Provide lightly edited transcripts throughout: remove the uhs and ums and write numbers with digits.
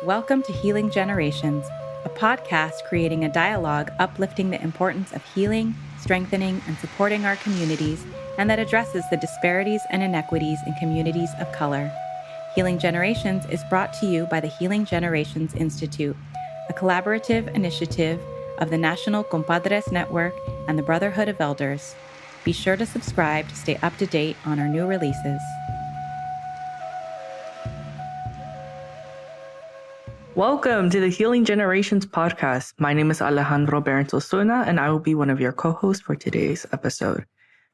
Welcome to Healing Generations, a podcast creating a dialogue uplifting the importance of healing, strengthening, and supporting our communities, and that addresses the disparities and inequities in communities of color. Healing Generations is brought to you by the Healing Generations Institute, a collaborative initiative of the National Compadres Network and the Brotherhood of Elders. Be sure to subscribe to stay up to date on our new releases. Welcome to the Healing Generations podcast. My name is Alejandro Berens-Osuna, and I will be one of your co-hosts for today's episode.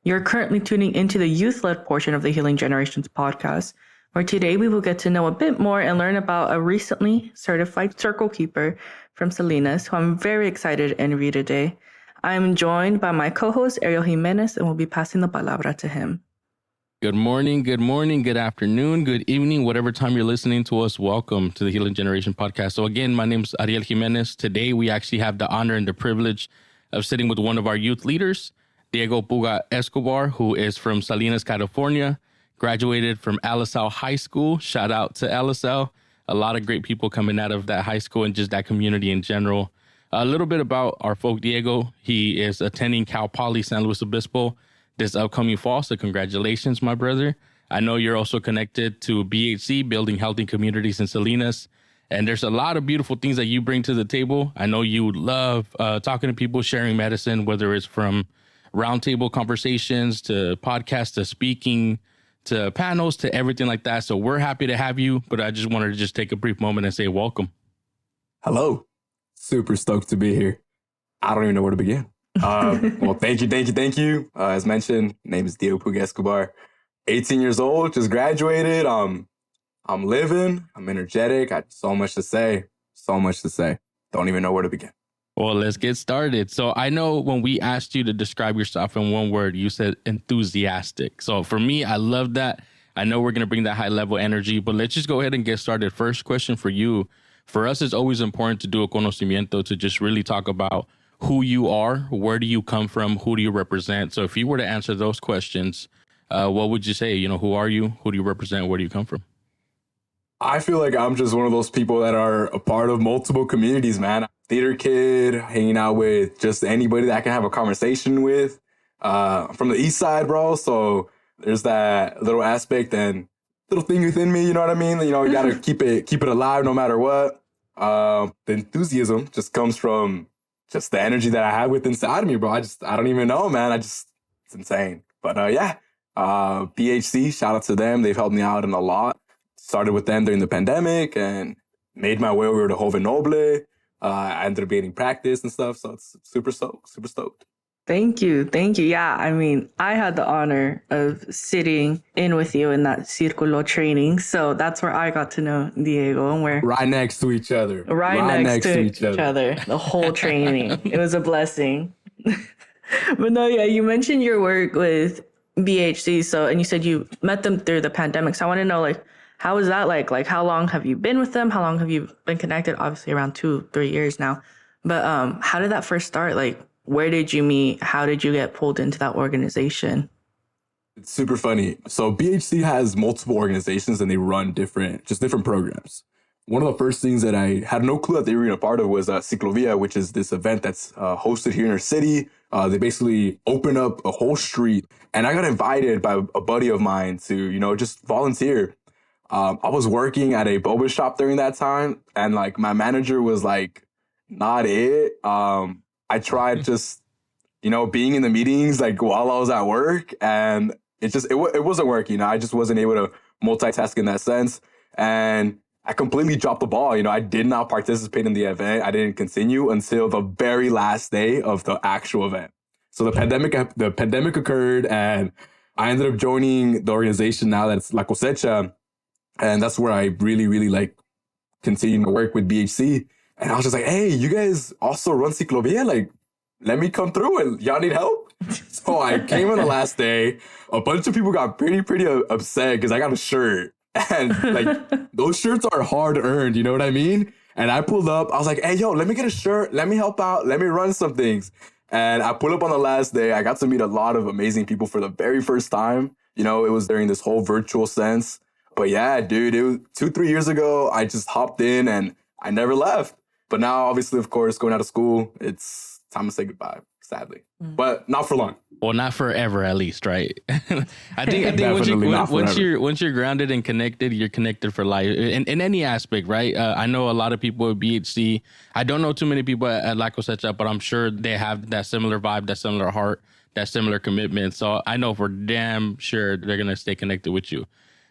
You're currently tuning into the youth-led portion of the Healing Generations podcast, where today we will get to know a bit more and learn about a recently certified circle keeper from Salinas, who I'm very excited to interview today. I am joined by my co-host, Ariel Jimenez, and we'll be passing the palabra to him. Good morning, good afternoon, good evening, whatever time you're listening to us. Welcome to the Healing Generation podcast. So again, my name is Ariel Jimenez. Today, we actually have the honor and the privilege of sitting with one of our youth leaders, Diego Puga Escobar, who is from Salinas, California, graduated from Alisal High School. Shout out to Alisal. A lot of great people coming out of that high school and just that community in general. A little bit about our folk Diego. He is attending Cal Poly San Luis Obispo this upcoming fall. So congratulations, my brother. I know you're also connected to BHC, Building Healthy Communities in Salinas. And there's a lot of beautiful things that you bring to the table. I know you love talking to people, sharing medicine, whether it's from roundtable conversations to podcasts to speaking to panels to everything like that. So we're happy to have you. But I just wanted to just take a brief moment and say welcome. Hello. Super stoked to be here. I don't even know where to begin. Well, thank you. As mentioned, name is Diego Puga Escobar. 18 years old, just graduated. I'm living. I'm energetic. I have so much to say. Don't even know where to begin. Well, let's get started. So I know when we asked you to describe yourself in one word, you said enthusiastic. So for me, I love that. I know we're going to bring that high level energy, but let's just go ahead and get started. First question for you. For us, it's always important to do a conocimiento, to just really talk about who you are, where do you come from, who do you represent? So if you were to answer those questions, what would you say? You know, who are you? Who do you represent? Where do you come from? I feel like I'm just one of those people that are a part of multiple communities, man. Theater kid, hanging out with just anybody that I can have a conversation with. From the east side, bro. So there's that little aspect and little thing within me, you know what I mean? You know, you got to keep it alive no matter what. The enthusiasm just comes from just the energy that I have within inside of me, bro. I don't even know, man. It's insane. But BHC, shout out to them. They've helped me out in a lot. Started with them during the pandemic and made my way over to Joven Noble. I ended up getting practice and stuff. So it's super stoked. Thank you. Yeah, I mean, I had the honor of sitting in with you in that Círculo training. So that's where I got to know Diego, and we're right next to each other. Right next to each other. The whole training. It was a blessing. But no, yeah, you mentioned your work with BHC. So, and you said you met them through the pandemic. So I want to know, like, how was that like? Like, how long have you been with them? How long have you been connected? Obviously around 2-3 years now. But how did that first start? Like, where did you meet? How did you get pulled into that organization? It's super funny. So BHC has multiple organizations and they run different programs. One of the first things that I had no clue that they were a part of was Ciclovia, which is this event that's hosted here in our city. They basically open up a whole street, and I got invited by a buddy of mine to, you know, just volunteer. I was working at a boba shop during that time, and like my manager was like, not it. I tried just, you know, being in the meetings like while I was at work, and it wasn't working. I just wasn't able to multitask in that sense. And I completely dropped the ball. You know, I did not participate in the event. I didn't continue until the very last day of the actual event. So the pandemic occurred, and I ended up joining the organization now that's La Cosecha. And that's where I really like continued to work with BHC. And I was just like, hey, you guys also run Ciclovia? Like, let me come through and y'all need help? So I came on the last day. A bunch of people got pretty upset because I got a shirt. And like, those shirts are hard earned, you know what I mean? And I pulled up. I was like, hey, yo, let me get a shirt. Let me help out. Let me run some things. And I pulled up on the last day. I got to meet a lot of amazing people for the very first time. You know, it was during this whole virtual sense. But yeah, dude, it was 2-3 years ago. I just hopped in and I never left. But now, obviously, of course, going out of school, it's time to say goodbye, sadly. But not for long. Well, not forever, at least, right? I think once you're grounded and connected, you're connected for life in any aspect, right? I know a lot of people at BHC. I don't know too many people at La Cosecha, but I'm sure they have that similar vibe, that similar heart, that similar commitment. So I know for damn sure they're gonna stay connected with you.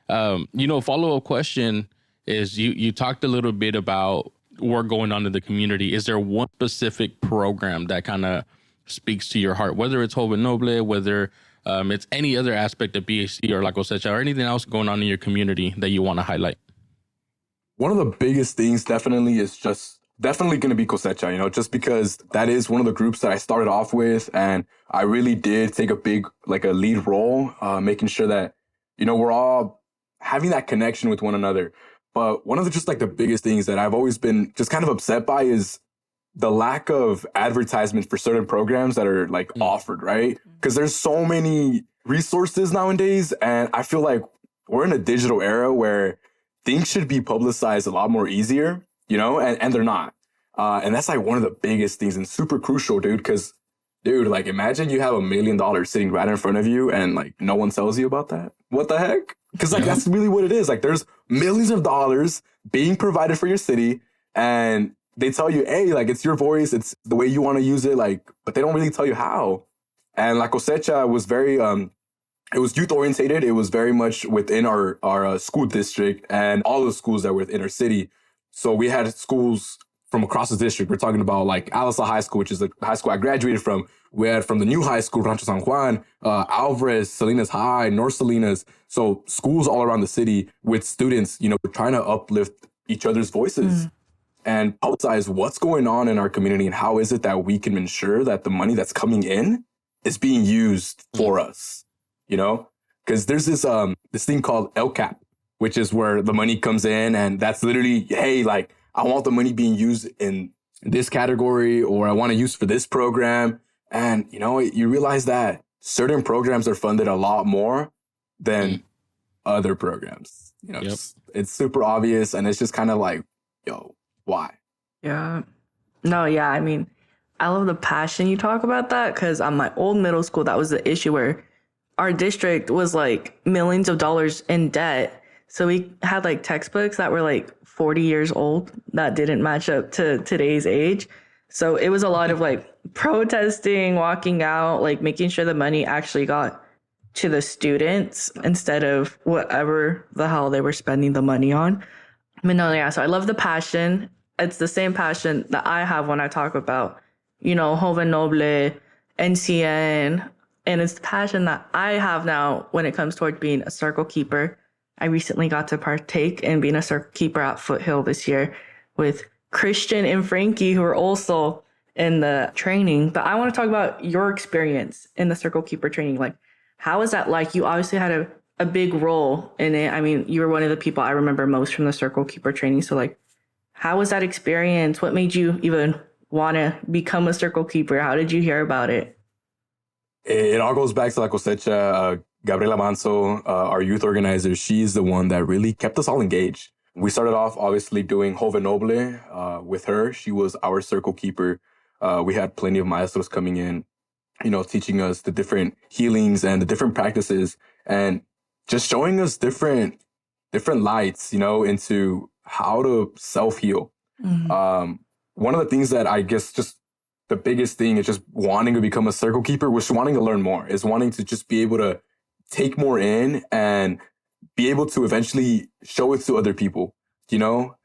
Follow-up question is you talked a little bit about work going on in the community. Is there one specific program that kind of speaks to your heart, whether it's Joven Noble, whether it's any other aspect of BHC or La Cosecha or anything else going on in your community that you want to highlight? One of the biggest things definitely is definitely going to be Cosecha, just because that is one of the groups that I started off with. And I really did take a lead role, making sure that, we're all having that connection with one another. But one of the biggest things that I've always been just kind of upset by is the lack of advertisement for certain programs that are offered, right? Because there's so many resources nowadays. And I feel like we're in a digital era where things should be publicized a lot more easier, and they're not. And that's one of the biggest things and super crucial, dude. Because, dude, imagine you have $1 million sitting right in front of you and no one tells you about that. What the heck? Because that's really what it is. There's millions of dollars being provided for your city, and they tell you, hey, it's your voice, it's the way you want to use it, but they don't really tell you how. And La Cosecha was very, it was youth orientated. It was very much within our school district and all the schools that were within our city. So we had schools from across the district. We're talking about Alisa High School, which is the high school I graduated from. We had from the new high school, Rancho San Juan, Alvarez, Salinas High, North Salinas. So schools all around the city with students, trying to uplift each other's voices. And publicize what's going on in our community and how is it that we can ensure that the money that's coming in is being used for us, because there's this thing called LCAP, which is where the money comes in, and that's literally, hey, I want the money being used in this category, or I want to use for this program. And, you realize that certain programs are funded a lot more than other programs. It's super obvious, and it's just kind of why? Yeah. No, yeah. I mean, I love the passion you talk about that, because on my old middle school, that was the issue where our district was millions of dollars in debt. So we had textbooks that were 40 years old that didn't match up to today's age. So it was a lot of protesting, walking out, making sure the money actually got to the students instead of whatever the hell they were spending the money on. But no, yeah, so I love the passion. It's the same passion that I have when I talk about, Joven Noble, NCN. And it's the passion that I have now when it comes toward being a circle keeper. I recently got to partake in being a circle keeper at Foothill this year with Christian and Frankie, who are also in the training. But I want to talk about your experience in the circle keeper training. How is that like? You obviously had a big role in it. I mean, you were one of the people I remember most from the circle keeper training. So how was that experience? What made you even want to become a circle keeper? How did you hear about it? It all goes back to La Cosecha. Gabriela Manso, our youth organizer, she's the one that really kept us all engaged. We started off obviously doing Joven Noble with her. She was our circle keeper. We had plenty of maestros coming in, teaching us the different healings and the different practices, and just showing us different lights, into how to self-heal. Mm-hmm. One of the things that I guess just the biggest thing is just wanting to become a circle keeper, was wanting to learn more, is wanting to just be able to take more in and be able to eventually show it to other people,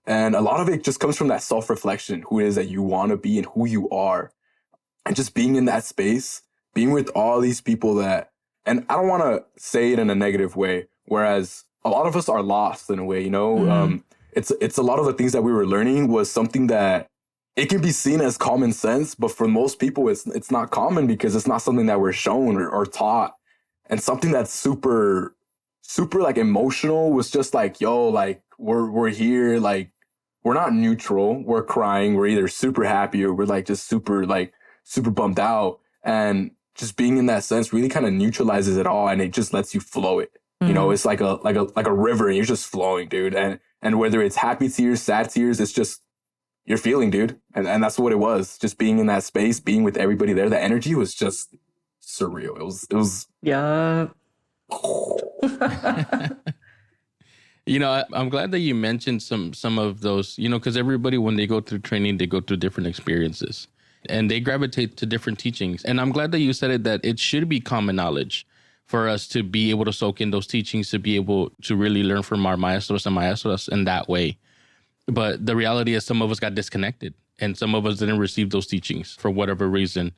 And a lot of it just comes from that self-reflection, who it is that you want to be and who you are. And just being in that space, being with all these people that, and I don't want to say it in a negative way, whereas a lot of us are lost in a way, Mm-hmm. It's a lot of the things that we were learning was something that it can be seen as common sense, but for most people, it's not common because it's not something that we're shown or taught. And something that's super, super emotional was just we're here, we're not neutral. We're crying. We're either super happy or we're just super bummed out. And just being in that sense really kind of neutralizes it all, and it just lets you flow it. Mm-hmm. It's like a river, and you're just flowing, dude. And whether it's happy tears, sad tears, it's just you're feeling, dude. And that's what it was. Just being in that space, being with everybody there. The energy was just surreal. It was. Yeah. I'm glad that you mentioned some of those, because everybody, when they go through training, they go through different experiences and they gravitate to different teachings. And I'm glad that you said it, that it should be common knowledge for us to be able to soak in those teachings, to be able to really learn from our maestros and maestras in that way. But the reality is some of us got disconnected and some of us didn't receive those teachings for whatever reason.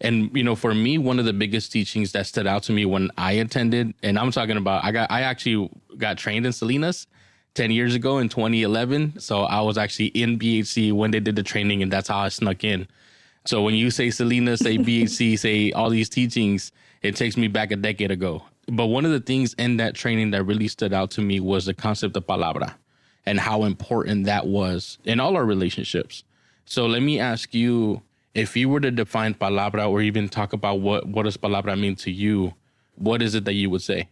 And, for me, one of the biggest teachings that stood out to me when I attended, and I'm talking about, I actually got trained in Salinas 10 years ago in 2011. So I was actually in BHC when they did the training, and that's how I snuck in. So when you say Salinas, say BHC, say all these teachings, it takes me back a decade ago. But one of the things in that training that really stood out to me was the concept of palabra and how important that was in all our relationships. So let me ask you, if you were to define palabra or even talk about what does palabra mean to you, what is it that you would say?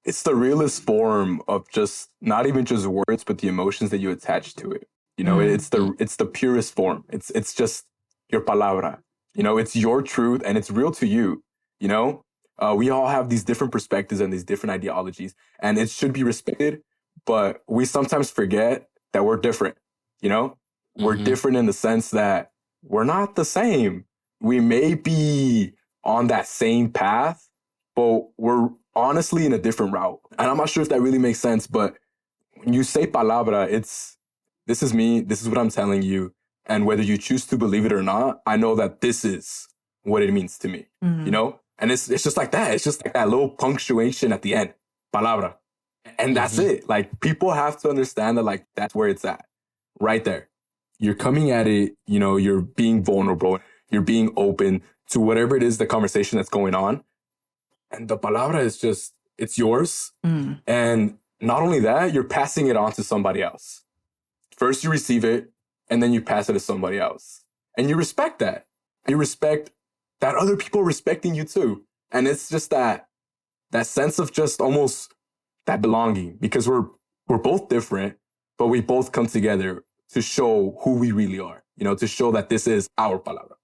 It's the realest form of just not even just words, but the emotions that you attach to it. It's the purest form. It's just your palabra. It's your truth and it's real to you. We all have these different perspectives and these different ideologies, and it should be respected. But we sometimes forget that we're different. We're different in the sense that we're not the same. We may be on that same path, but we're honestly in a different route. And I'm not sure if that really makes sense, but when you say palabra, this is me, this is what I'm telling you. And whether you choose to believe it or not, I know that this is what it means to me, And it's just like that. It's just like that little punctuation at the end, palabra. And that's it. Like, people have to understand that, like, that's where it's at, right there. You're coming at it, you're being vulnerable, you're being open to whatever it is, the conversation that's going on. And the palabra is just, it's yours. And not only that, you're passing it on to somebody else. First you receive it, and then you pass it to somebody else. And you respect that. You respect that other people are respecting you too. And it's just that sense of just almost that belonging, because we're both different, but we both come together to show who we really are, to show that this is our palabra.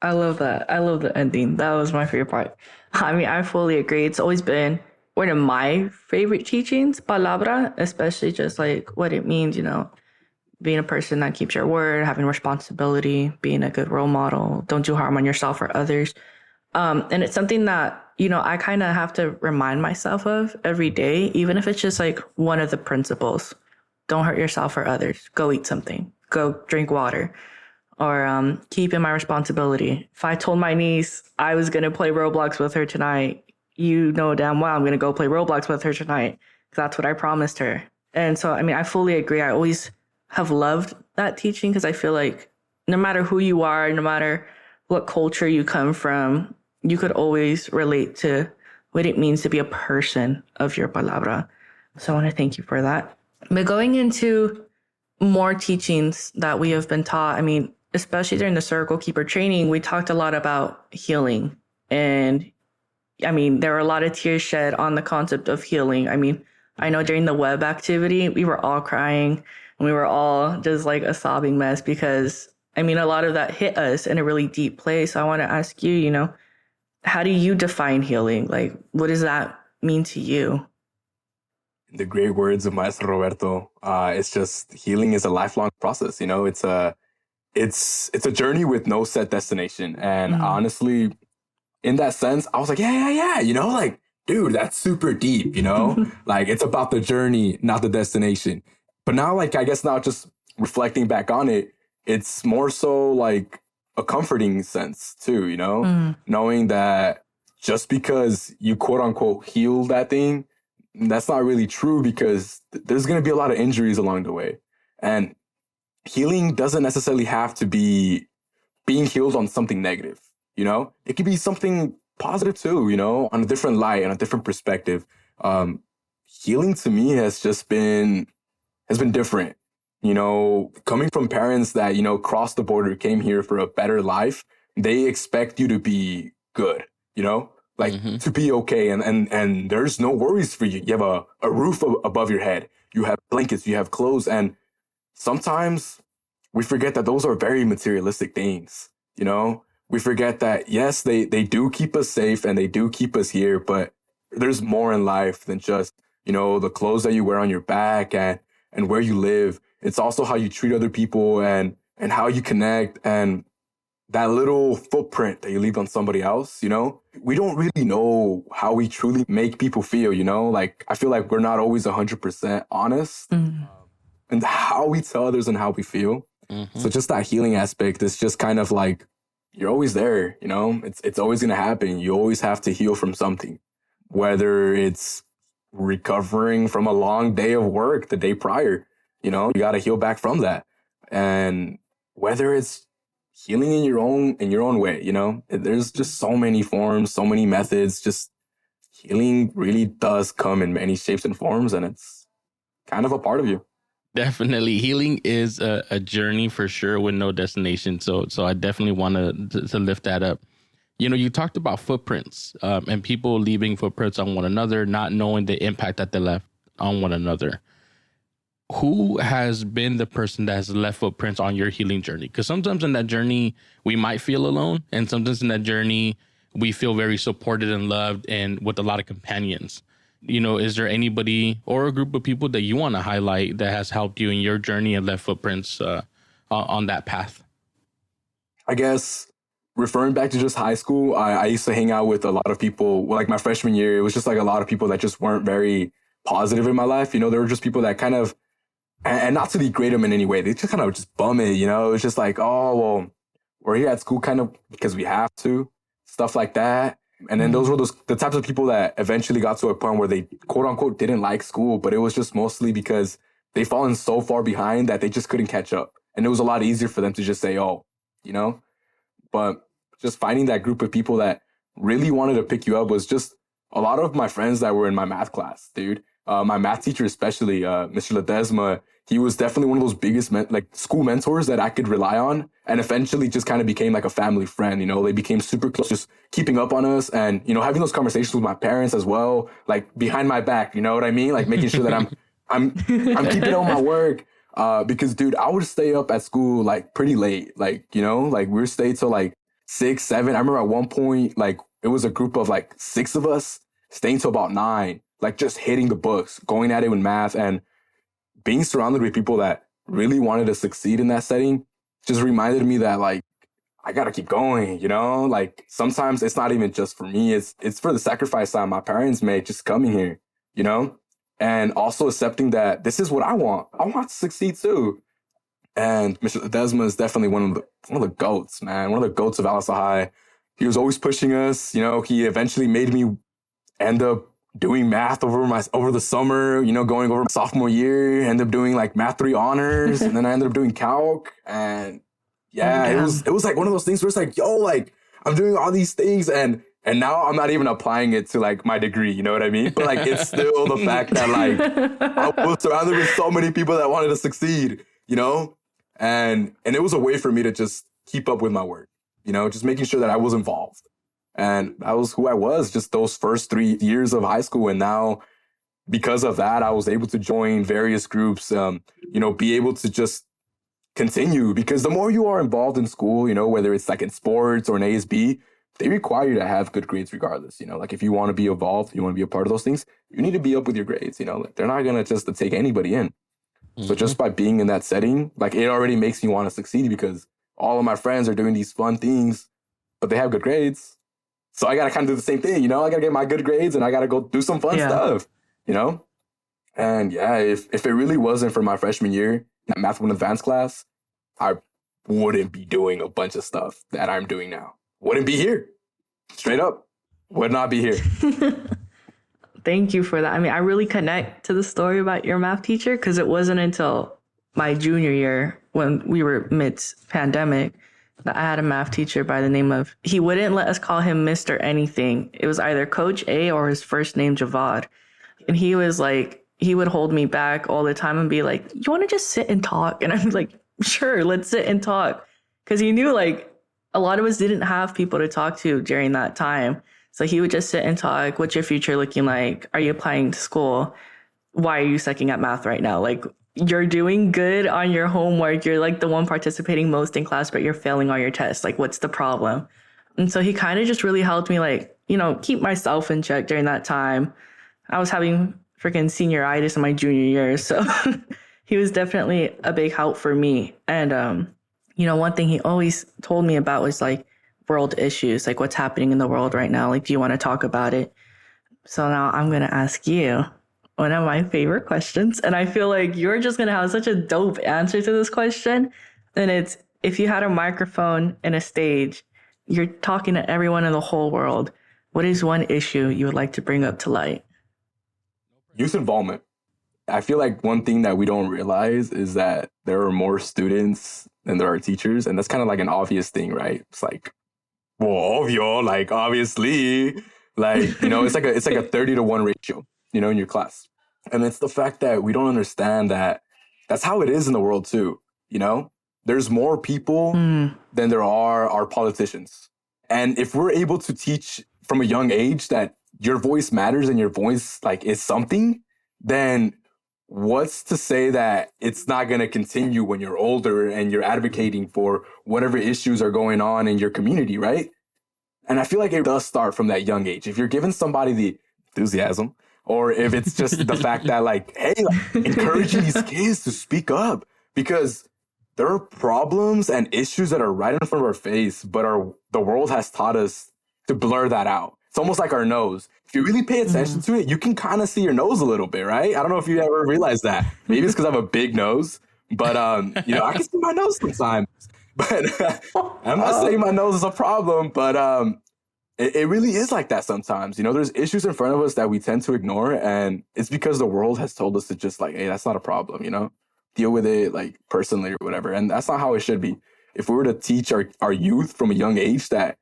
I love that. I love the ending. That was my favorite part. I mean, I fully agree. It's always been one of my favorite teachings, palabra, especially just like what it means, being a person that keeps your word, having responsibility, being a good role model, don't do harm on yourself or others. And it's something that, I kind of have to remind myself of every day, even if it's just like one of the principles. Don't hurt yourself or others. Go eat something. Go drink water. Or keep in my responsibility. If I told my niece I was going to play Roblox with her tonight, damn well I'm going to go play Roblox with her tonight. That's what I promised her. And so, I mean, I fully agree. I always have loved that teaching because I feel like no matter who you are, no matter what culture you come from, you could always relate to what it means to be a person of your palabra. So I want to thank you for that. But going into more teachings that we have been taught, I mean, especially during the Circle Keeper training, we talked a lot about healing. And I mean, there were a lot of tears shed on the concept of healing. I mean, I know during the web activity, we were all crying and we were all just like a sobbing mess because, I mean, a lot of that hit us in a really deep place. I want to ask you, how do you define healing? Like, what does that mean to you? The great words of Maestro Roberto, it's just healing is a lifelong process. It's a journey with no set destination. And honestly, in that sense, I was like, yeah. Like, dude, that's super deep, like it's about the journey, not the destination. But now, like, I guess now just reflecting back on it, it's more so like a comforting sense too, knowing that just because you quote unquote heal that thing, that's not really true because there's going to be a lot of injuries along the way. And healing doesn't necessarily have to be being healed on something negative, It could be something positive too, on a different light, on a different perspective. Healing to me has been different, coming from parents that, crossed the border, came here for a better life. They expect you to be good, to be okay. And there's no worries for you. You have a roof above your head. You have blankets, you have clothes. And sometimes we forget that those are very materialistic things, you know? We forget that, yes, they do keep us safe and they do keep us here, but there's more in life than just, the clothes that you wear on your back and where you live. It's also how you treat other people and how you connect and that little footprint that you leave on somebody else, we don't really know how we truly make people feel, like I feel like we're not always 100% honest and how we tell others and how we feel. So just that healing aspect is just kind of like, you're always there, it's always going to happen. You always have to heal from something, whether it's recovering from a long day of work the day prior, you got to heal back from that. And whether it's healing in your own way, there's just so many forms, so many methods. Just healing really does come in many shapes and forms, and it's kind of a part of you. Definitely. Healing is a journey for sure with no destination. So I definitely want to lift that up. You talked about footprints and people leaving footprints on one another, not knowing the impact that they left on one another. Who has been the person that has left footprints on your healing journey? Because sometimes in that journey, we might feel alone. And sometimes in that journey, we feel very supported and loved and with a lot of companions. Is there anybody or a group of people that you want to highlight that has helped you in your journey and left footprints on that path? I guess referring back to just high school, I used to hang out with a lot of people. Like my freshman year, it was just like a lot of people that just weren't very positive in my life. There were just people that kind of, and not to degrade them in any way, they just kind of just bum it, It's just like, oh, well, we're here at school kind of because we have to, stuff like that. And then those were the types of people that eventually got to a point where they quote unquote didn't like school, but it was just mostly because they fallen so far behind that they just couldn't catch up. And it was a lot easier for them to just say, oh, but just finding that group of people that really wanted to pick you up was just a lot of my friends that were in my math class, dude. My math teacher, especially, Mr. Ledesma, he was definitely one of those biggest school mentors that I could rely on, and eventually just kind of became like a family friend. They became super close, just keeping up on us and, having those conversations with my parents as well, like behind my back, you know what I mean? Like making sure that I'm keeping up my work. Because dude, I would stay up at school like pretty late, like we would stay till like 6, 7. I remember at one point, like it was a group of like 6 of us staying till about 9, like just hitting the books, going at it with math, and being surrounded with people that really wanted to succeed in that setting just reminded me that like, I got to keep going, like sometimes it's not even just for me. It's for the sacrifice that my parents made just coming here, and also accepting that this is what I want. I want to succeed too. And Mr. Ledesma is definitely one of the goats, man. One of the goats of Alice High. He was always pushing us. He eventually made me end up doing math over the summer, going over my sophomore year, end up doing like math 3 honors. And then I ended up doing calc. And it was like one of those things where it's like, yo, like I'm doing all these things and now I'm not even applying it to like my degree, you know what I mean? But like, it's still the fact that like I was surrounded with so many people that wanted to succeed, and it was a way for me to just keep up with my work, just making sure that I was involved. And that was who I was just those first 3 years of high school. And now because of that, I was able to join various groups, be able to just continue, because the more you are involved in school, whether it's like in sports or in ASB, they require you to have good grades regardless. Like if you want to be involved, you want to be a part of those things, you need to be up with your grades. Like they're not going to just take anybody in. So just by being in that setting, like it already makes me want to succeed because all of my friends are doing these fun things, but they have good grades. So I got to kind of do the same thing, I got to get my good grades and I got to go do some fun stuff, And if it really wasn't for my freshman year, that Math 1 advanced class, I wouldn't be doing a bunch of stuff that I'm doing now. Wouldn't be here. Straight up. Would not be here. Thank you for that. I mean, I really connect to the story about your math teacher because it wasn't until my junior year when we were mid-pandemic that I had a math teacher by the name of, he wouldn't let us call him Mr. anything. It was either Coach A or his first name, Javad. And he was like, he would hold me back all the time and be like, you want to just sit and talk? And I'm like, sure, let's sit and talk. Because he knew like a lot of us didn't have people to talk to during that time. So he would just sit and talk. What's your future looking like? Are you applying to school? Why are you sucking at math right now? Like, you're doing good on your homework. You're like the one participating most in class, but you're failing all your tests. Like, what's the problem? And so he kind of just really helped me, like, keep myself in check during that time. I was having freaking senioritis in my junior year. So he was definitely a big help for me. And, one thing he always told me about was like world issues, like what's happening in the world right now. Like, do you want to talk about it? So now I'm going to ask you one of my favorite questions. And I feel like you're just going to have such a dope answer to this question. And it's, if you had a microphone and a stage, you're talking to everyone in the whole world, what is one issue you would like to bring up to light? Youth involvement. I feel like one thing that we don't realize is that there are more students than there are teachers. And that's kind of like an obvious thing, right? It's like, well, obvio, like obviously, like, it's like a 30-to-1 ratio, in your class. And it's the fact that we don't understand that that's how it is in the world too. There's more people than there are our politicians. And if we're able to teach from a young age that your voice matters and your voice like is something, then what's to say that it's not going to continue when you're older and you're advocating for whatever issues are going on in your community, right? And I feel like it does start from that young age. If you're giving somebody the enthusiasm, or if it's just the fact that like, hey, like, encouraging these kids to speak up, because there are problems and issues that are right in front of our face, but the world has taught us to blur that out. It's almost like our nose. If you really pay attention to it, you can kind of see your nose a little bit, right? I don't know if you ever realized that. Maybe it's because I have a big nose, but I can see my nose sometimes. But I'm not saying my nose is a problem, but it really is like that sometimes. There's issues in front of us that we tend to ignore, and it's because the world has told us to just like, hey, that's not a problem, deal with it like personally or whatever. And that's not how it should be. If we were to teach our youth from a young age that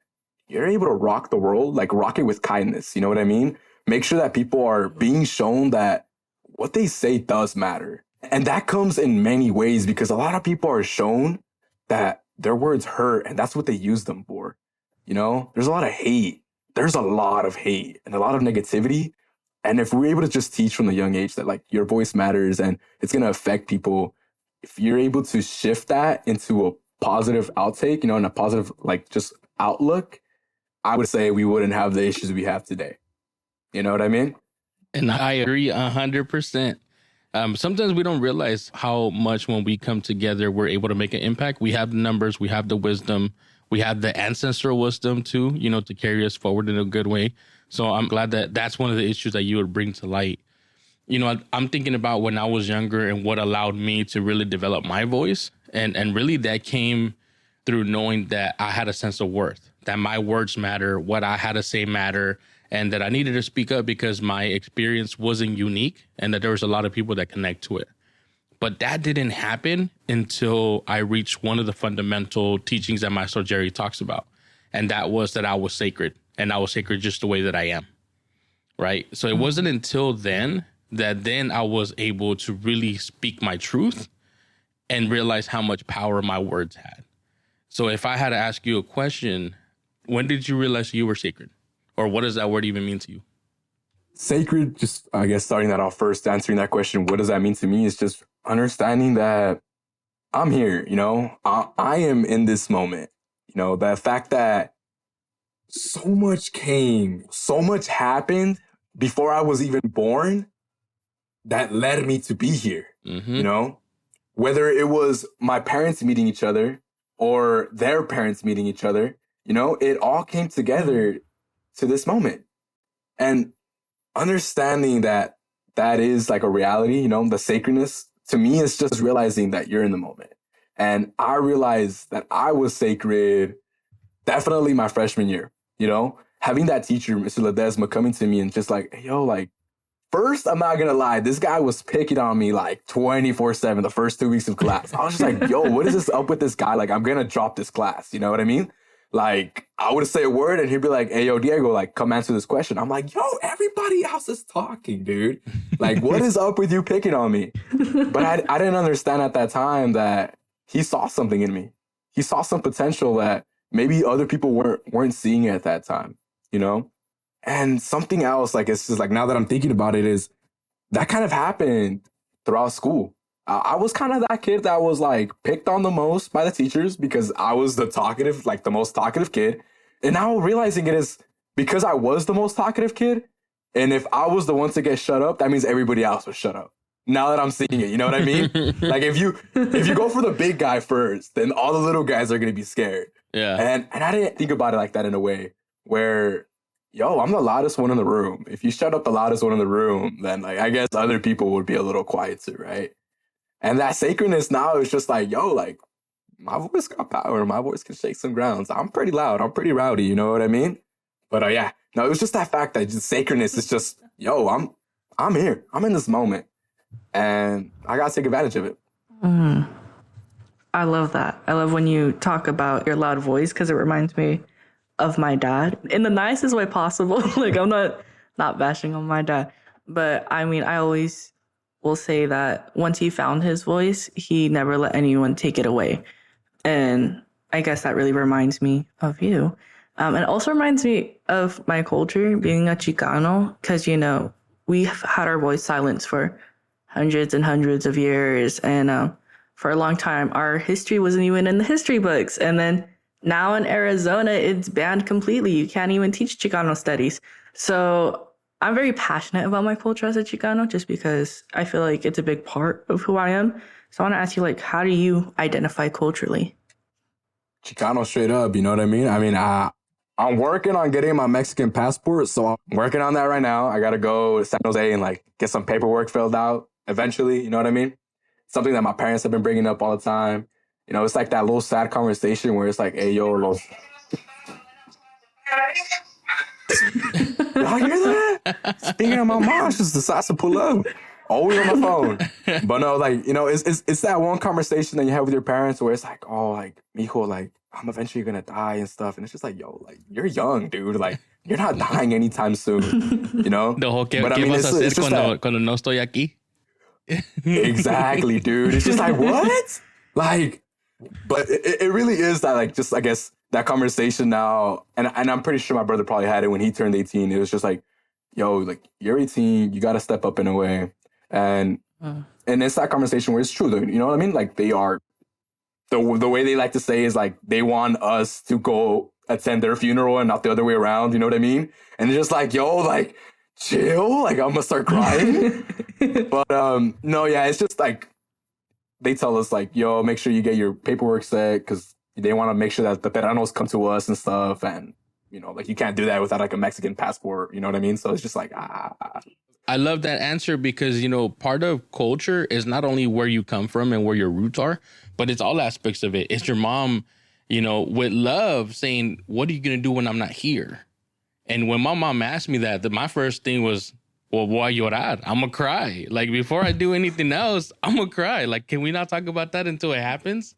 you're able to rock the world, like rock it with kindness, you know what I mean? Make sure that people are being shown that what they say does matter. And that comes in many ways, because a lot of people are shown that their words hurt and that's what they use them for. There's a lot of hate. There's a lot of hate and a lot of negativity. And if we're able to just teach from the young age that like your voice matters and it's going to affect people, if you're able to shift that into a positive outtake, and a positive like just outlook, I would say we wouldn't have the issues we have today. You know what I mean? And I agree 100%. Sometimes we don't realize how much when we come together, we're able to make an impact. We have the numbers, we have the wisdom, we have the ancestral wisdom too, to carry us forward in a good way. So I'm glad that that's one of the issues that you would bring to light. I'm thinking about when I was younger and what allowed me to really develop my voice. And really that came through knowing that I had a sense of worth, that my words matter, what I had to say matter, and that I needed to speak up because my experience wasn't unique and that there was a lot of people that connect to it. But that didn't happen until I reached one of the fundamental teachings that Maestro Jerry talks about. And that was that I was sacred, and I was sacred just the way that I am. Right. So it wasn't until then that I was able to really speak my truth and realize how much power my words had. So if I had to ask you a question, when did you realize you were sacred? Or what does that word even mean to you? Sacred, just, I guess, starting that off first, answering that question, what does that mean to me, is just understanding that I'm here, I am in this moment, the fact that so much came, so much happened before I was even born that led me to be here, whether it was my parents meeting each other or their parents meeting each other, it all came together to this moment. And understanding that is like a reality, the sacredness to me is just realizing that you're in the moment. And I realized that I was sacred definitely my freshman year, having that teacher, Mr. Ledesma, coming to me and just like, hey, yo, like, first, I'm not going to lie, this guy was picking on me like 24/7 the first 2 weeks of class. I was just like, yo, what is this up with this guy? Like, I'm going to drop this class. You know what I mean? Like, I would say a word and he'd be like, hey, yo, Diego, like, come answer this question. I'm like, yo, everybody else is talking, dude. Like, what is up with you picking on me? But I didn't understand at that time that he saw something in me. He saw some potential that maybe other people weren't seeing at that time, And something else, like, it's just like, now that I'm thinking about it, is that kind of happened throughout school. I was kind of that kid that was like picked on the most by the teachers because I was the talkative, like the most talkative kid. And now realizing it is because I was the most talkative kid. And if I was the one to get shut up, that means everybody else was shut up. Now that I'm seeing it, you know what I mean? Like if you go for the big guy first, then all the little guys are going to be scared. Yeah. And I didn't think about it like that in a way where, yo, I'm the loudest one in the room. If you shut up the loudest one in the room, then like I guess other people would be a little quiet too, right? And that sacredness now is just like, yo, like my voice got power. My voice can shake some grounds. I'm pretty loud. I'm pretty rowdy. You know what I mean? But yeah, no, it was just that fact that just sacredness is just, yo, I'm here. I'm in this moment. And I got to take advantage of it. I love that. I love when you talk about your loud voice because it reminds me of my dad in the nicest way possible. Like I'm not bashing on my dad, but I mean, I always will say that once he found his voice, he never let anyone take it away. And I guess that really reminds me of you. And it also reminds me of my culture being a Chicano because, you know, we've had our voice silenced for hundreds and hundreds of years. And for a long time, our history wasn't even in the history books. And then now in Arizona, it's banned completely. You can't even teach Chicano studies. So I'm very passionate about my culture as a Chicano just because I feel like it's a big part of who I am. So I want to ask you, like, how do you identify culturally? Chicano straight up, you know what I mean? I mean, I'm working on getting my Mexican passport, so I'm working on that right now. I got to go to San Jose and like get some paperwork filled out eventually, you know what I mean? Something that my parents have been bringing up all the time. You know, it's like that little sad conversation where it's like, hey, yo, y'all hear that? Speaking of my mom, she just decides to pull up. Always on my phone. But no, like, you know, it's that one conversation that you have with your parents where it's like, oh, like, mijo, like, I'm eventually gonna die and stuff. And it's just like, yo, like, you're young, dude. Like, you're not dying anytime soon, you know? The whole, but I ¿qué mean, vas a hacer that, cuando no estoy aquí? Exactly, dude. It's just like, what? Like, but it really is that, like, just, I guess, that conversation now. And I'm pretty sure my brother probably had it when he turned 18. It was just like, yo, like, you're 18. You got to step up in a way. And it's that conversation where it's true, though. You know what I mean? Like, they are, the way they like to say is, like, they want us to go attend their funeral and not the other way around. You know what I mean? And it's just like, yo, like, chill. Like, I'm going to start crying. But, no, yeah, it's just, like, they tell us, like, yo, make sure you get your paperwork set because they want to make sure that the terranos come to us and stuff. And, you know, like, you can't do that without, like, a Mexican passport. You know what I mean? So it's just like, I love that answer because, you know, part of culture is not only where you come from and where your roots are, but it's all aspects of it. It's your mom, you know, with love saying, what are you going to do when I'm not here? And when my mom asked me that, my first thing was, well, voy a llorar. I'm going to cry. Like, before I do anything else, I'm going to cry. Like, can we not talk about that until it happens?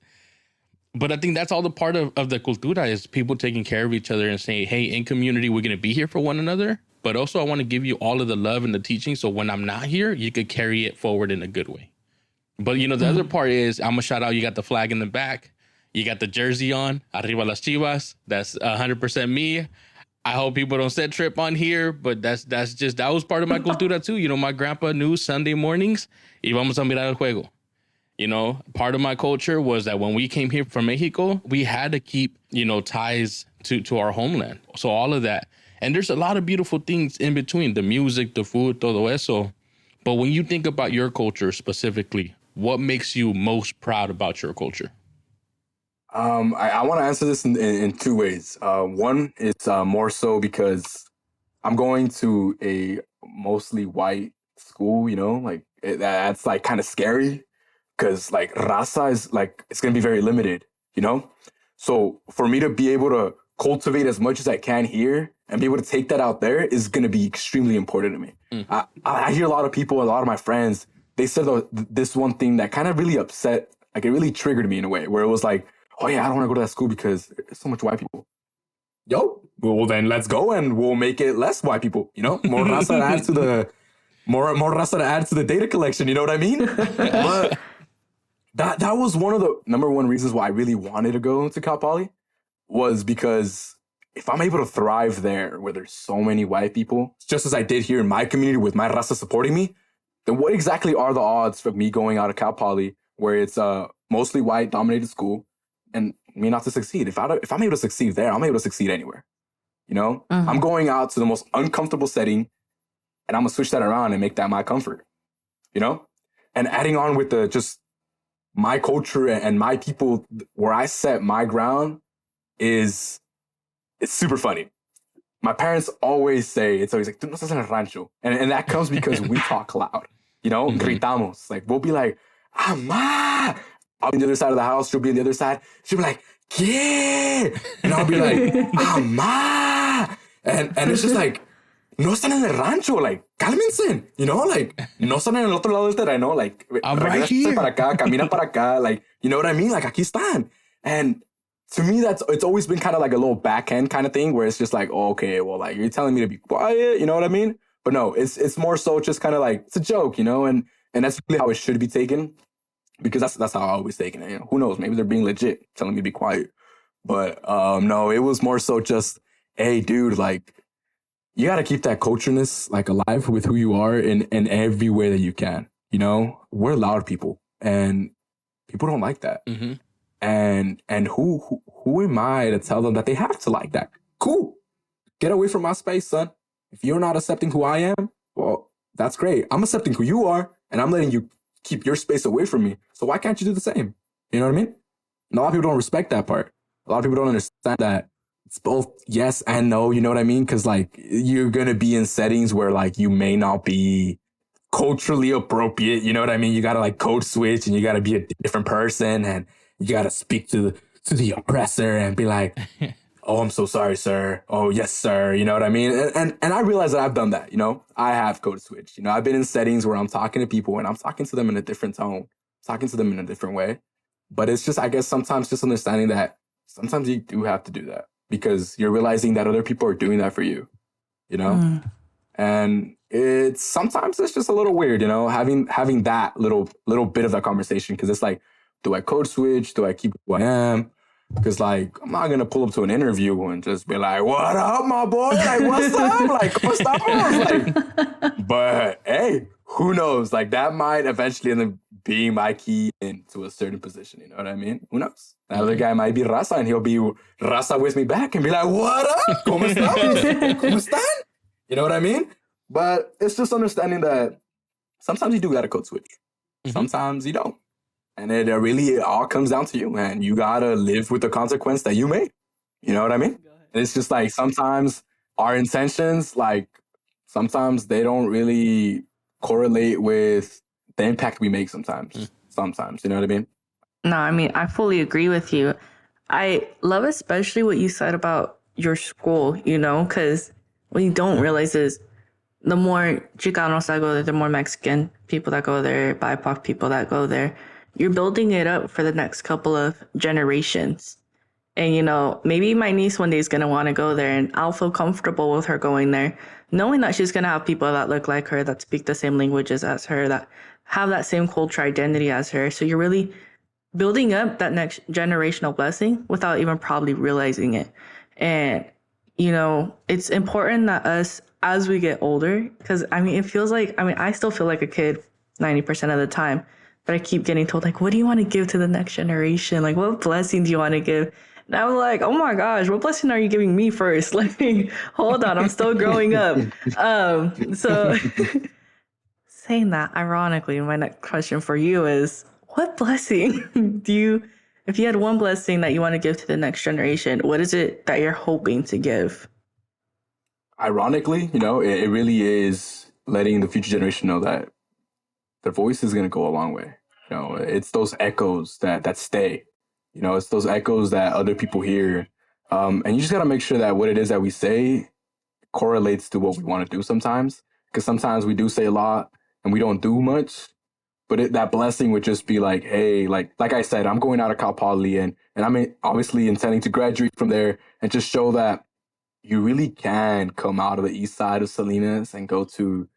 But I think that's all the part of the cultura is people taking care of each other and saying, hey, in community, we're going to be here for one another. But also, I want to give you all of the love and the teaching. So when I'm not here, you could carry it forward in a good way. But, you know, the other part is, I'm going to shout out, you got the flag in the back. You got the jersey on. Arriba las Chivas. That's 100% me. I hope people don't set trip on here, but that was part of my cultura too. You know, my grandpa knew Sunday mornings, íbamos a mirar el juego. You know, part of my culture was that when we came here from Mexico, we had to keep, you know, ties to our homeland. So all of that. And there's a lot of beautiful things in between, the music, the food, todo eso. But when you think about your culture specifically, what makes you most proud about your culture? I want to answer this in two ways. One is more so because I'm going to a mostly white school, you know, like that's like kind of scary because like raza is like, it's going to be very limited, you know? So for me to be able to cultivate as much as I can here and be able to take that out there is going to be extremely important to me. I hear a lot of people, a lot of my friends, they said this one thing that kind of really upset, like it really triggered me in a way where it was like, oh yeah, I don't want to go to that school because there's so much white people. Yo, well then let's go and we'll make it less white people, you know? More raza to add to the more raza to add to the data collection, you know what I mean? But that was one of the number one reasons why I really wanted to go to Cal Poly was because if I'm able to thrive there where there's so many white people, just as I did here in my community with my raza supporting me, then what exactly are the odds for me going out of Cal Poly, where it's a mostly white dominated school, and me not to succeed? If I'm able to succeed there, I'm able to succeed anywhere. You know, I'm going out to the most uncomfortable setting, and I'm gonna switch that around and make that my comfort. You know, and adding on with the just my culture and my people where I set my ground it's super funny. My parents always say, it's always like, tú no estás en el rancho. And that comes because we talk loud, you know, gritamos. Like, we'll be like, "Ama!" I'll be on the other side of the house. She'll be on the other side. She'll be like, "¿Qué?" And I'll be like, "Ama!" And it's just like, no están en el rancho. Like, cálmense, you know? Like, no están en el otro lado del terreno. Like, I'm right here. Para acá, camina para acá. Like, you know what I mean? Like, aquí están. And to me, it's always been kind of like a little backhand kind of thing where it's just like, oh, okay, well, like, you're telling me to be quiet, you know what I mean? But no, it's more so just kind of like, it's a joke, you know? And that's really how it should be taken, because that's how I always taken it. You know, who knows? Maybe they're being legit, telling me to be quiet. But no, it was more so just, hey, dude, like, you got to keep that cultureness like alive with who you are in every way that you can. You know, we're loud people, and people don't like that. Mm-hmm. And who am I to tell them that they have to like that? Cool. Get away from my space, son. If you're not accepting who I am, well, that's great. I'm accepting who you are, and I'm letting you keep your space away from me. So why can't you do the same? You know what I mean? And a lot of people don't respect that part. A lot of people don't understand that it's both yes and no. You know what I mean? Because like you're gonna be in settings where like you may not be culturally appropriate. You know what I mean? You gotta like code switch, and you gotta be a different person, and you gotta speak to the oppressor and be like, "Oh, I'm so sorry, sir. Oh, yes, sir." You know what I mean? And I realize that I've done that. You know, I have code switched. You know, I've been in settings where I'm talking to people and I'm talking to them in a different tone, talking to them in a different way. But it's just, I guess, sometimes just understanding that sometimes you do have to do that because you're realizing that other people are doing that for you. You know, and sometimes it's just a little weird. You know, having that little bit of that conversation, because it's like, do I code switch? Do I keep who I am? Because, like, I'm not going to pull up to an interview and just be like, "What up, my boy? Like, what's up? Like, ¿cómo estamos?" Like, but, hey, who knows? Like, that might eventually end up being my key into a certain position. You know what I mean? Who knows? That other guy might be Raza, and he'll be Raza with me back and be like, "What up? ¿Cómo estamos? ¿Cómo están?" You know what I mean? But it's just understanding that sometimes you do got to code switch. Sometimes you don't. And it really all comes down to you, man. You gotta live with the consequence that you made. You know what I mean? And it's just like sometimes our intentions, like sometimes they don't really correlate with the impact we make sometimes. Sometimes, you know what I mean? No, I mean, I fully agree with you. I love especially what you said about your school, you know, because what you don't realize is the more Chicanos that go there, the more Mexican people that go there, BIPOC people that go there, you're building it up for the next couple of generations. And, you know, maybe my niece one day is going to want to go there, and I'll feel comfortable with her going there, knowing that she's going to have people that look like her, that speak the same languages as her, that have that same culture identity as her. So you're really building up that next generational blessing without even probably realizing it. And, you know, it's important that us, as we get older, because, I mean, it feels like, I mean, I still feel like a kid 90% of the time. But I keep getting told, like, what do you want to give to the next generation? Like, what blessing do you want to give? And I'm like, oh my gosh, what blessing are you giving me first? Like, hold on, I'm still growing up. So saying that, ironically, my next question for you is, what blessing if you had one blessing that you want to give to the next generation, what is it that you're hoping to give? Ironically, you know, it really is letting the future generation know that their voice is going to go a long way. You know, it's those echoes that stay. You know, it's those echoes that other people hear. And you just got to make sure that what it is that we say correlates to what we want to do sometimes. Because sometimes we do say a lot and we don't do much. But that blessing would just be like, hey, like I said, I'm going out of Cal Poly, and I'm obviously intending to graduate from there and just show that you really can come out of the east side of Salinas and go to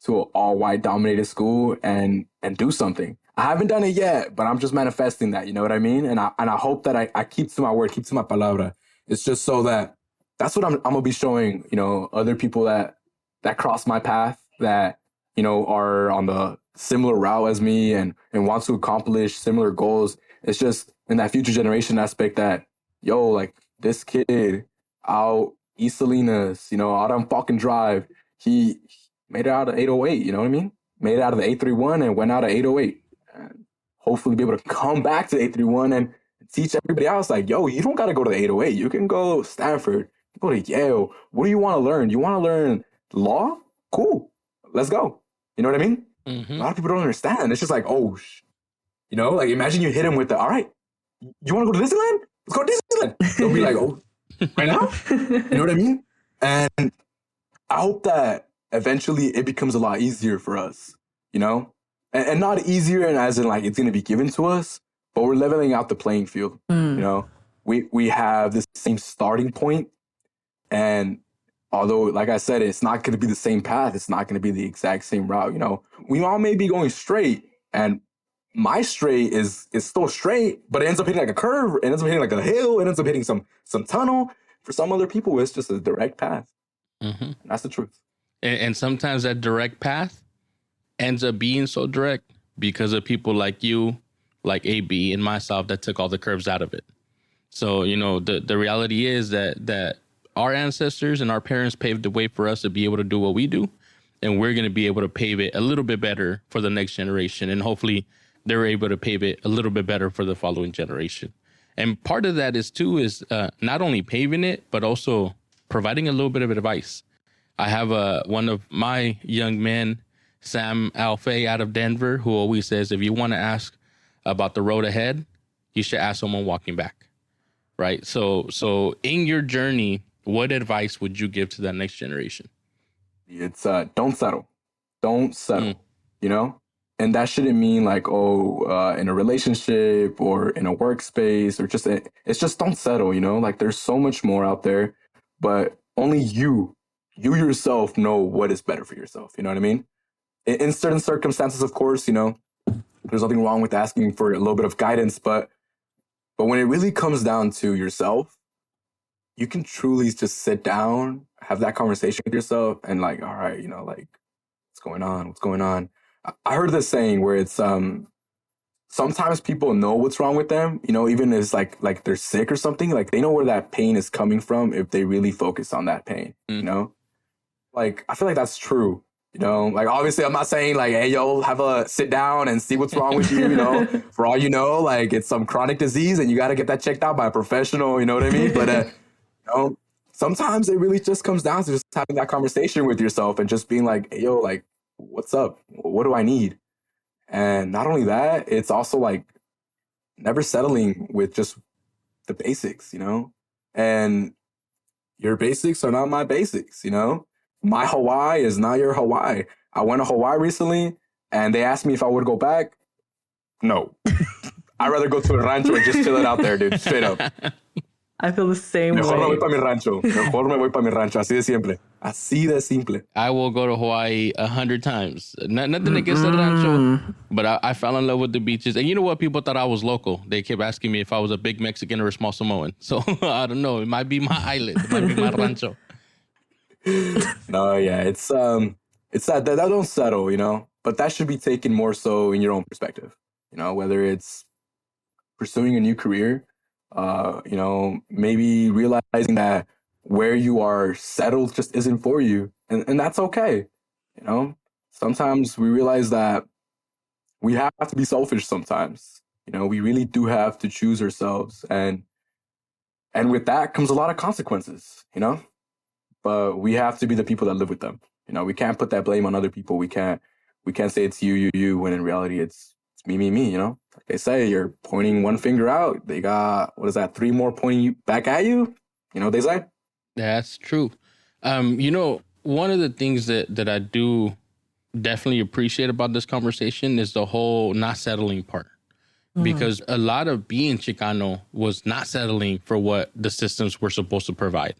an all-white dominated school and do something. I haven't done it yet, but I'm just manifesting that, you know what I mean? And I hope that I keep to my word, keep to my palabra. It's just so that's what I'm going to be showing, you know, other people that cross my path, that are on the similar route as me and want to accomplish similar goals. It's just in that future generation aspect that, yo, like this kid out East Salinas, out on Falcon Drive, he made it out of 808, you know what I mean? Made it out of the 831 and went out of 808. And hopefully be able to come back to 831 and teach everybody else, like, yo, you don't got to go to the 808. You can go Stanford, go to Yale. What do you want to learn? You want to learn law? Cool. Let's go. You know what I mean? Mm-hmm. A lot of people don't understand. It's just like, oh, like imagine you hit him with the, all right, you want to go to Disneyland? Let's go to Disneyland. They'll be like, oh, right now? You know what I mean? And I hope that eventually it becomes a lot easier for us, and not easier and as in like it's going to be given to us, but we're leveling out the playing field. We have this same starting point, and although, like I said, it's not going to be the same path, it's not going to be the exact same route. We all may be going straight, and my straight is still straight, but it ends up hitting like a curve, it ends up hitting like a hill, it ends up hitting some tunnel. For some other people, it's just a direct path. Mm-hmm. That's the truth. And sometimes that direct path ends up being so direct because of people like you, like AB and myself, that took all the curves out of it. So, the reality is that our ancestors and our parents paved the way for us to be able to do what we do. And we're going to be able to pave it a little bit better for the next generation. And hopefully they're able to pave it a little bit better for the following generation. And part of that is not only paving it, but also providing a little bit of advice. I have one of my young men, Sam Alfay out of Denver, who always says, if you want to ask about the road ahead, you should ask someone walking back. Right. So in your journey, what advice would you give to that next generation? It's don't settle. Don't settle, And that shouldn't mean like, in a relationship or in a workspace or it's just don't settle, like there's so much more out there, but only you yourself know what is better for yourself. You know what I mean? In certain circumstances, of course, there's nothing wrong with asking for a little bit of guidance, but when it really comes down to yourself, you can truly just sit down, have that conversation with yourself and like, all right, like what's going on? What's going on? I heard this saying where it's sometimes people know what's wrong with them, even if it's like they're sick or something, like they know where that pain is coming from if they really focus on that pain, Like I feel like that's true, like obviously I'm not saying like, hey, yo, have a sit down and see what's wrong with you, for all like it's some chronic disease and you got to get that checked out by a professional, you know what I mean? But sometimes it really just comes down to just having that conversation with yourself and just being like, hey, yo, like, what's up? What do I need? And not only that, it's also like never settling with just the basics, and your basics are not my basics, my Hawaii is not your Hawaii. I went to Hawaii recently and they asked me if I would go back. No, I'd rather go to a rancho and just chill it out there, dude. Straight up. I feel the same Mejor way. me voy para mi rancho. Mejor me voy para mi rancho. Así de simple. Así de simple. I will go to Hawaii 100 times. Nothing against the rancho, but I fell in love with the beaches. And you know what? People thought I was local. They kept asking me if I was a big Mexican or a small Samoan. So I don't know. It might be my island. It might be my rancho. No, yeah, it's that don't settle, but that should be taken more so in your own perspective, whether it's pursuing a new career, maybe realizing that where you are settled just isn't for you. And that's okay. Sometimes we realize that we have to be selfish sometimes. We really do have to choose ourselves. And with that comes a lot of consequences, but we have to be the people that live with them. We can't put that blame on other people. We can't say it's you, when in reality it's me, Like they say, you're pointing one finger out. They got, what is that, 3 more pointing back at you? They say? That's true. One of the things that I do definitely appreciate about this conversation is the whole not settling part. Because a lot of being Chicano was not settling for what the systems were supposed to provide.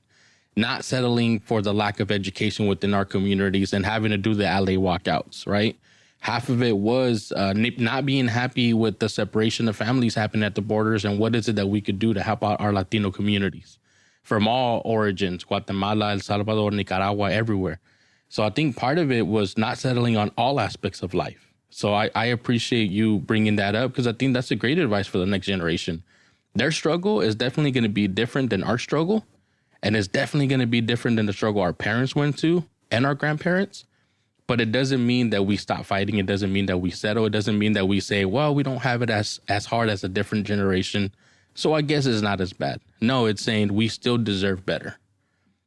Not settling for the lack of education within our communities and having to do the LA walkouts, right? Half of it was not being happy with the separation of families happening at the borders and what is it that we could do to help out our Latino communities from all origins, Guatemala, El Salvador, Nicaragua, everywhere. So I think part of it was not settling on all aspects of life. So I appreciate you bringing that up, because I think that's a great advice for the next generation. Their struggle is definitely going to be different than our struggle. And it's definitely going to be different than the struggle our parents went to and our grandparents. But it doesn't mean that we stop fighting. It doesn't mean that we settle. It doesn't mean that we say, well, we don't have it as hard as a different generation, so I guess it's not as bad. No, it's saying we still deserve better.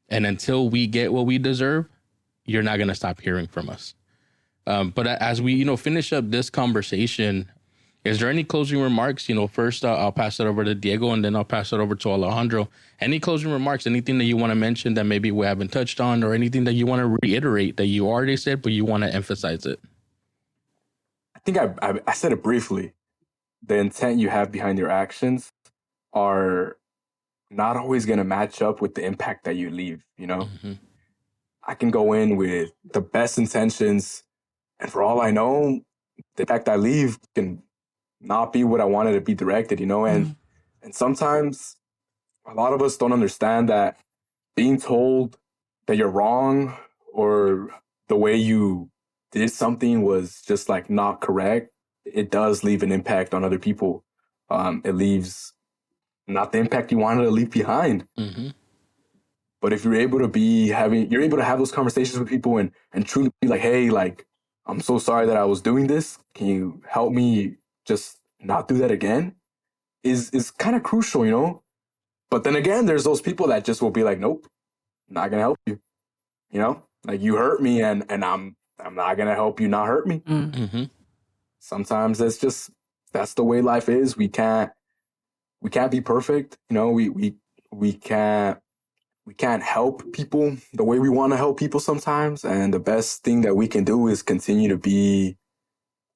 And until we get what we deserve, you're not going to stop hearing from us. But as we, finish up this conversation, is there any closing remarks? First, I'll pass it over to Diego, and then I'll pass it over to Alejandro. Any closing remarks, anything that you want to mention that maybe we haven't touched on, or anything that you want to reiterate that you already said, but you want to emphasize it? I think I said it briefly. The intent you have behind your actions are not always going to match up with the impact that you leave, Mm-hmm. I can go in with the best intentions, and for all I know, the impact I leave can not be what I wanted to be directed, and sometimes a lot of us don't understand that being told that you're wrong, or the way you did something was just like not correct, it does leave an impact on other people. It leaves not the impact you wanted to leave behind. Mm-hmm. But if you're able to have those conversations with people and truly be like, hey, like, I'm so sorry that I was doing this. Can you help me just not do that again? Is kind of crucial, But then again, there's those people that just will be like, nope, not gonna help you. Like, you hurt me, and I'm not gonna help you not hurt me. Mm-hmm. Sometimes that's the way life is. We can't be perfect. We can't help people the way we want to help people sometimes. And the best thing that we can do is continue to be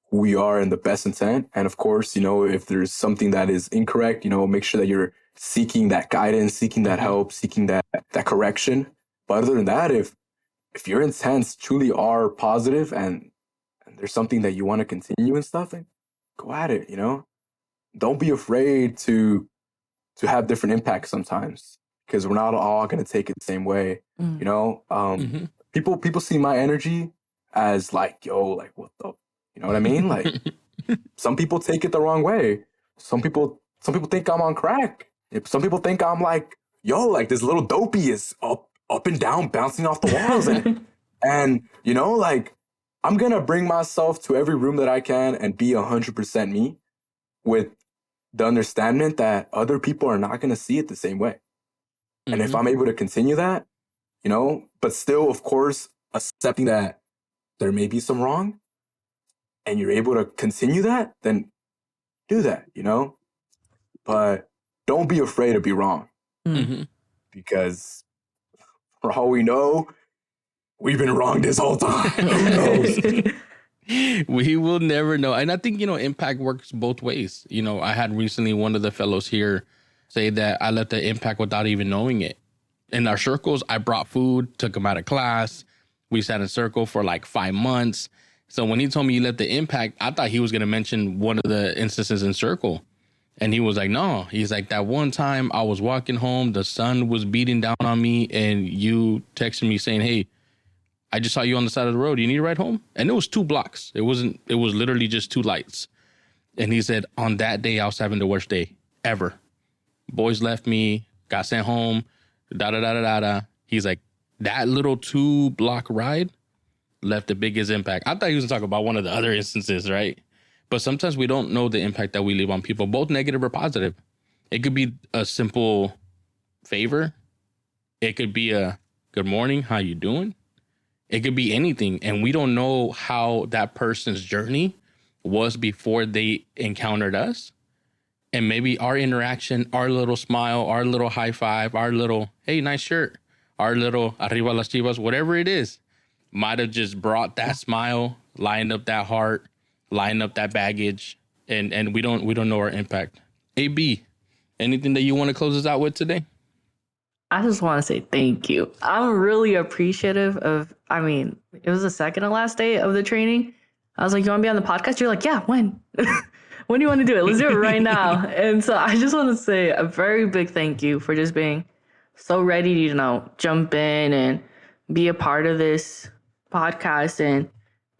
who we are in the best intent. And of course, if there's something that is incorrect, make sure that you're seeking that guidance, seeking that help, seeking that correction. But other than that, if your intents truly are positive and there's something that you want to continue and stuff, then go at it, Don't be afraid to have different impacts sometimes, because we're not all going to take it the same way. Mm-hmm. People see my energy as like, yo, like, what the, you know what I mean? Like, some people take it the wrong way. Some people think I'm on crack. Some people think I'm like, yo, like, this little dopey is up and down, bouncing off the walls. And like, I'm going to bring myself to every room that I can and be 100% me, with the understanding that other people are not going to see it the same way. Mm-hmm. And if I'm able to continue that, but still, of course, accepting that there may be some wrong, and you're able to continue that, then do that, But don't be afraid to be wrong. Mm-hmm. Because for all we know, we've been wrong this whole time. Who knows? We will never know. And I think, impact works both ways. I had recently one of the fellows here say that I let the impact without even knowing it. In our circles, I brought food, took him out of class. We sat in circle for like 5 months. So when he told me he let the impact, I thought he was going to mention one of the instances in circle. And he was like, no. He's like, that one time I was walking home, the sun was beating down on me, and you texted me saying, hey, I just saw you on the side of the road. You need a ride home? And it was 2 blocks. It was literally just 2 lights. And he said, on that day, I was having the worst day ever. Boys left me, got sent home, da-da-da-da-da-da. He's like, that little 2-block ride left the biggest impact. I thought he was talking about one of the other instances, right? But sometimes we don't know the impact that we leave on people, both negative or positive. It could be a simple favor. It could be a good morning, how you doing? It could be anything. And we don't know how that person's journey was before they encountered us. And maybe our interaction, our little smile, our little high five, our little, hey, nice shirt, our little arriba las chivas, whatever it is, might have just brought that smile, lined up that heart, lined up that baggage. And we don't know our impact. AB, anything that you want to close us out with today? I just want to say thank you. I'm really appreciative of, it was the second to last day of the training. I was like, you want to be on the podcast? You're like, yeah, when? When do you want to do it? Let's do it right now. And so I just want to say a very big thank you for just being so ready to, jump in and be a part of this podcast and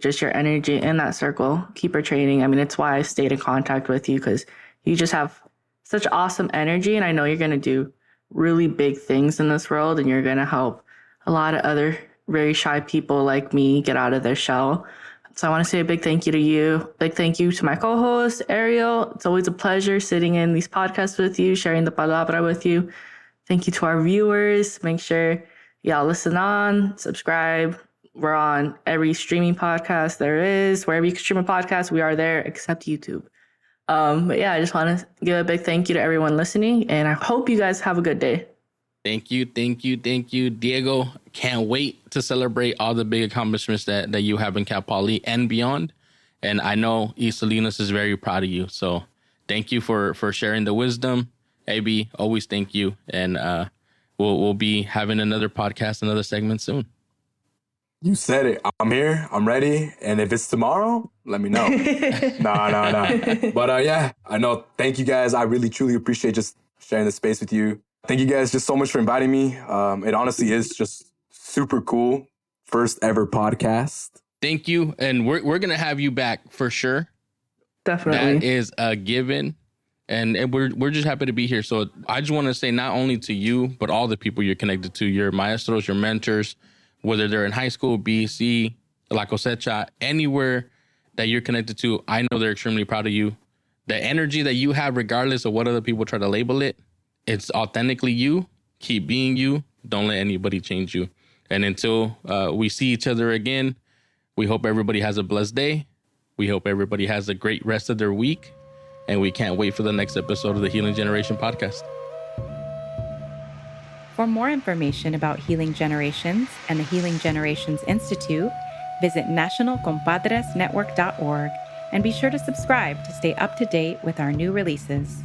just your energy in that circle. Keep training. I mean, it's why I stayed in contact with you, because you just have such awesome energy. And I know you're going to do really big things in this world, and you're going to help a lot of other very shy people like me get out of their shell. So I want to say a big thank you to you. Big thank you to my co-host, Ariel. It's always a pleasure sitting in these podcasts with you, sharing the palabra with you. Thank you to our viewers. Make sure y'all listen on, subscribe. We're on every streaming podcast there is. Wherever you can stream a podcast, we are there, except YouTube. But yeah, I just want to give a big thank you to everyone listening, and I hope you guys have a good day. Thank you, Diego. Can't wait to celebrate all the big accomplishments that you have in Cal Poly and beyond. And I know East Salinas is very proud of you. So thank you for sharing the wisdom. AB, always thank you. And we'll be having another podcast, another segment soon. You said it. I'm here. I'm ready. And if it's tomorrow, let me know. No. But yeah, I know. Thank you guys. I really, truly appreciate just sharing the space with you. Thank you guys just so much for inviting me. It honestly is just super cool. First ever podcast. Thank you. And we're going to have you back for sure. Definitely. That is a given. And we're just happy to be here. So I just want to say not only to you, but all the people you're connected to, your maestros, your mentors, whether they're in high school, BC, La Cosecha, anywhere that you're connected to, I know they're extremely proud of you. The energy that you have, regardless of what other people try to label it, it's authentically you. Keep being you. Don't let anybody change you. And until we see each other again, we hope everybody has a blessed day. We hope everybody has a great rest of their week. And we can't wait for the next episode of the Healing Generation podcast. For more information about Healing Generations and the Healing Generations Institute, visit nationalcompadresnetwork.org and be sure to subscribe to stay up to date with our new releases.